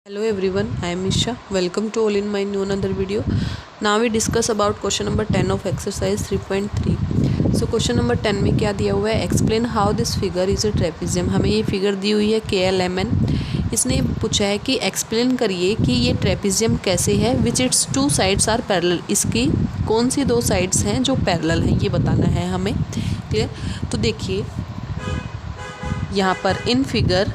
Hello everyone, I am Isha. Welcome to all in my new another video. Now we discuss about question number 10 of exercise 3.3. So question number 10 में क्या दिया हुआ है, explain how this figure is a trapezium. हमें ये figure दी हुई है KLMN. इसने पूछा है कि एक्सप्लेन करिए कि ये ट्रेपिजियम कैसे है, which its two sides are parallel. इसकी कौन सी दो साइड्स हैं जो पैरेलल हैं, ये बताना है हमें. क्लियर. तो देखिए यहाँ पर इन फिगर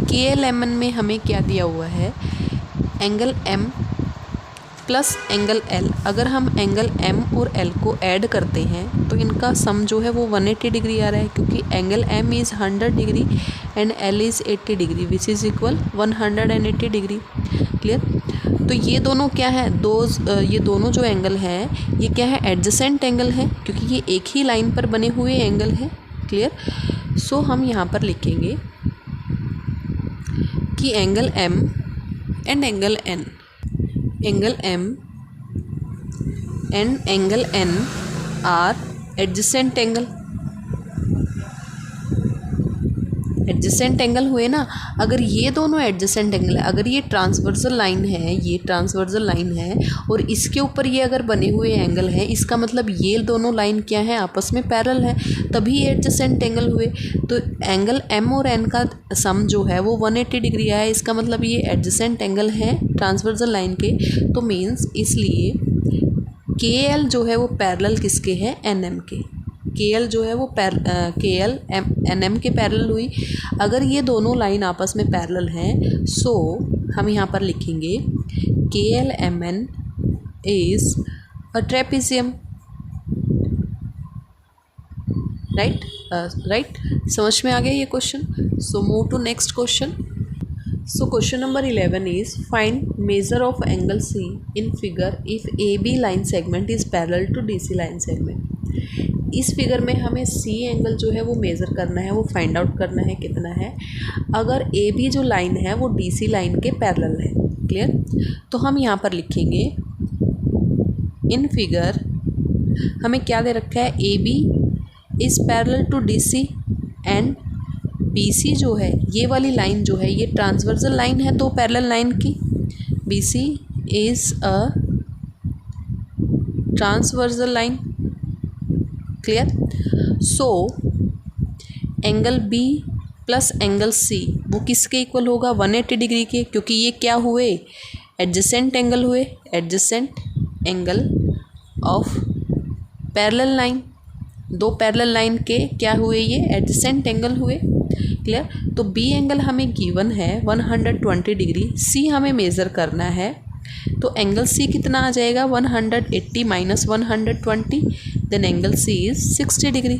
KLMN में हमें क्या दिया हुआ है, angle M plus angle L. अगर हम एंगल M और L को ऐड करते हैं तो इनका सम जो है वो 180 डिग्री आ रहा है, क्योंकि angle M is 100 degree and L is 80 degree which is equal 180 degree. Clear. तो ये दोनों क्या है, ये दोनों जो एंगल हैं ये क्या है, एडजेसेंट एंगल है, क्योंकि ये एक ही लाइन पर बने हुए एंगल हैं. क्लियर. सो हम यहाँ पर लिखेंगे कि angle M and angle N, angle M and angle N are adjacent angle. Adjacent angle हुए ना. अगर ये दोनों एडजेसेंट एंगल है, अगर ये ट्रांसवर्सल लाइन है, ये ट्रांसवर्सल लाइन है और इसके ऊपर ये अगर बने हुए एंगल हैं, इसका मतलब ये दोनों लाइन क्या है, आपस में पैरेलल है, तभी एडजेसेंट एंगल हुए. तो एंगल M और N का सम जो है वो 180 डिग्री आया. इसका मतलब ये एडजेसेंट एंगल है ट्रांसवर्सल लाइन के. तो मीन्स इसलिए KL जो है वो पैरेलल किसके है, NM के. KL जो है वो KL NM के पैरेलल हुई. अगर ये दोनों लाइन आपस में पैरेलल हैं, सो हम यहाँ पर लिखेंगे KLMN is a trapezium. Right. समझ में आ गया ये question. So move to next question. So question number 11 is find measure of angle C in figure if AB line segment is parallel to DC line segment. इस figure में हमें C angle जो है वो मेज़र करना है, वो find out करना है कितना है, अगर AB जो लाइन है वो DC लाइन के पैरेलल है. क्लियर. तो हम यहाँ पर लिखेंगे इन फिगर हमें क्या दे रखा है, AB is parallel to DC and BC जो है, ये वाली लाइन जो है ये ट्रांसवर्सल लाइन है दो पैरेलल लाइन की. BC is a transversal line. Clear. So angle B plus angle C वो किसके इक्वल होगा, 180 डिग्री के, क्योंकि ये क्या हुए, एडजेसेंट एंगल हुए, adjacent angle of parallel line. दो पैरेलल लाइन के क्या हुए, ये एडजेसेंट एंगल हुए. क्लियर. तो B एंगल हमें गिवन है 120 डिग्री, C हमें मेज़र करना है. तो एंगल C कितना आ जाएगा, 180 minus 120, then angle C is 60 degree.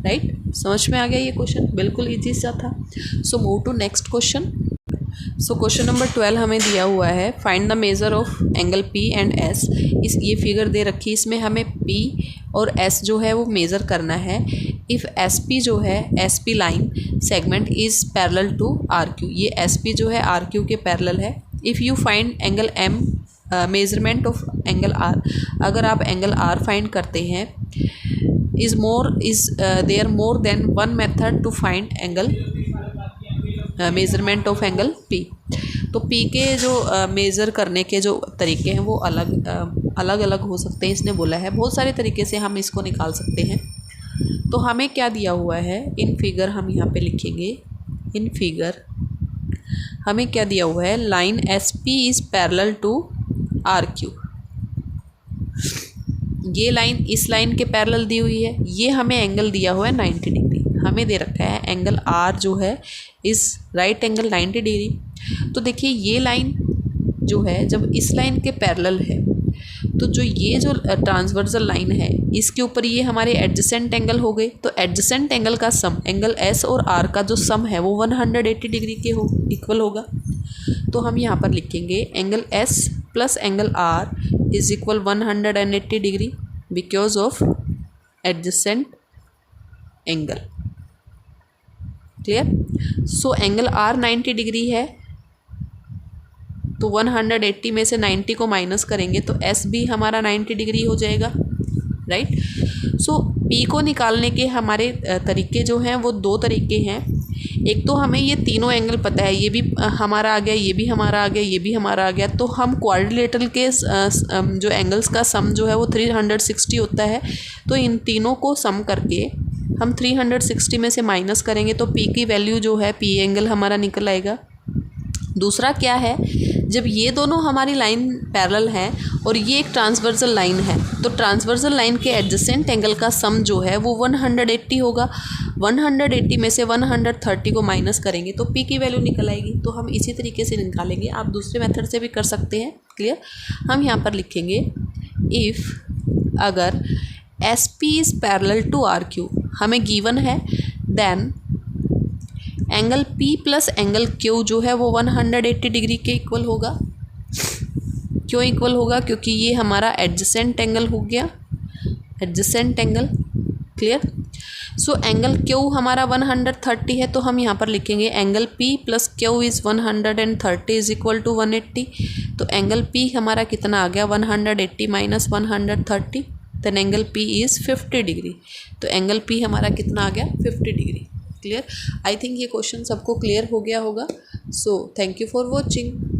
Right. समझ में आ गया ये क्वेश्चन, बिल्कुल ईजी सा था. So move to next question. So question number 12 हमें दिया हुआ है, find the measure of angle P and S. ये फिगर दे रखी है, इसमें हमें P और S जो है वो मेज़र करना है. इफ़ SP जो है, SP line segment is parallel to RQ. ये SP जो है RQ के पैरेलल है. If you find angle M measurement of angle R. अगर आप एंगल R फाइंड करते हैं, is there more than one method to find angle measurement of angle P. तो P के जो मेज़र करने के जो तरीके हैं वो अलग अलग हो सकते हैं. इसने बोला है बहुत सारे तरीके से हम इसको निकाल सकते हैं. तो हमें क्या दिया हुआ है, इन फिगर हम यहाँ पे लिखेंगे, इन फिगर हमें क्या दिया हुआ है, line SP is parallel to RQ. ये लाइन इस लाइन के पैरेलल दी हुई है. ये हमें एंगल दिया हुआ है 90 डिग्री. हमें दे रखा है एंगल R जो है इस राइट एंगल 90 डिग्री. तो देखिए ये लाइन जो है जब इस लाइन के पैरेलल है, तो जो ये जो ट्रांसवर्सल लाइन है इसके ऊपर ये हमारे एडजेसेंट एंगल हो गए. तो एडजेसेंट एंगल का सम, एंगल S और R का जो सम है वो 180 डिग्री के इक्वल होगा. तो हम यहाँ पर लिखेंगे angle S plus angle R is equal 180 degree because of adjacent angle. Clear. So angle R 90 degree है, तो 180 में से 90 को माइनस करेंगे तो S भी हमारा 90 डिग्री हो जाएगा. राइट. सो पी को निकालने के हमारे तरीके जो हैं वो दो तरीके हैं। एक तो हमें ये तीनों एंगल पता है, ये भी हमारा आ गया, ये भी हमारा आ गया, ये भी हमारा आ गया, तो हम क्वाड्रिलेटरल के जो एंगल्स का सम जो है वो 360 होता है। तो इन तीनों को सम करके हम 360 में से माइनस करेंगे तो पी की वैल्यू जो है, पी एंगल हमारा निकल आएगा। दूसरा क्या है, जब ये दोनों हमारी लाइन पैरेलल है और ये एक ट्रांसवर्सल लाइन है, तो ट्रांसवर्सल लाइन के एडजेसेंट एंगल का सम जो है वो 180 होगा। 180 में से 130 को माइनस करेंगे तो पी की वैल्यू निकल आएगी। तो हम इसी तरीके से निकालेंगे, आप दूसरे मेथड से भी कर सकते हैं। क्लियर। हम यहाँ पर लिखेंगे इफ़ अगर S P is parallel to R Q हमें गिवन है, then angle P plus angle Q जो है वो 180 डिग्री के इक्वल होगा। क्यों इक्वल होगा? क्योंकि ये हमारा एडजेसेंट एंगल हो गया, adjacent angle. Clear. So angle Q हमारा 130 है, तो हम यहाँ पर लिखेंगे angle P plus Q is 130 is equal to 180। तो एंगल P हमारा कितना आ गया, 180 minus 130, then angle P is 50 degree. तो एंगल P हमारा कितना आ गया, 50 डिग्री। क्लियर। आई थिंक ये क्वेश्चन सबको क्लियर हो गया होगा। So thank you for watching.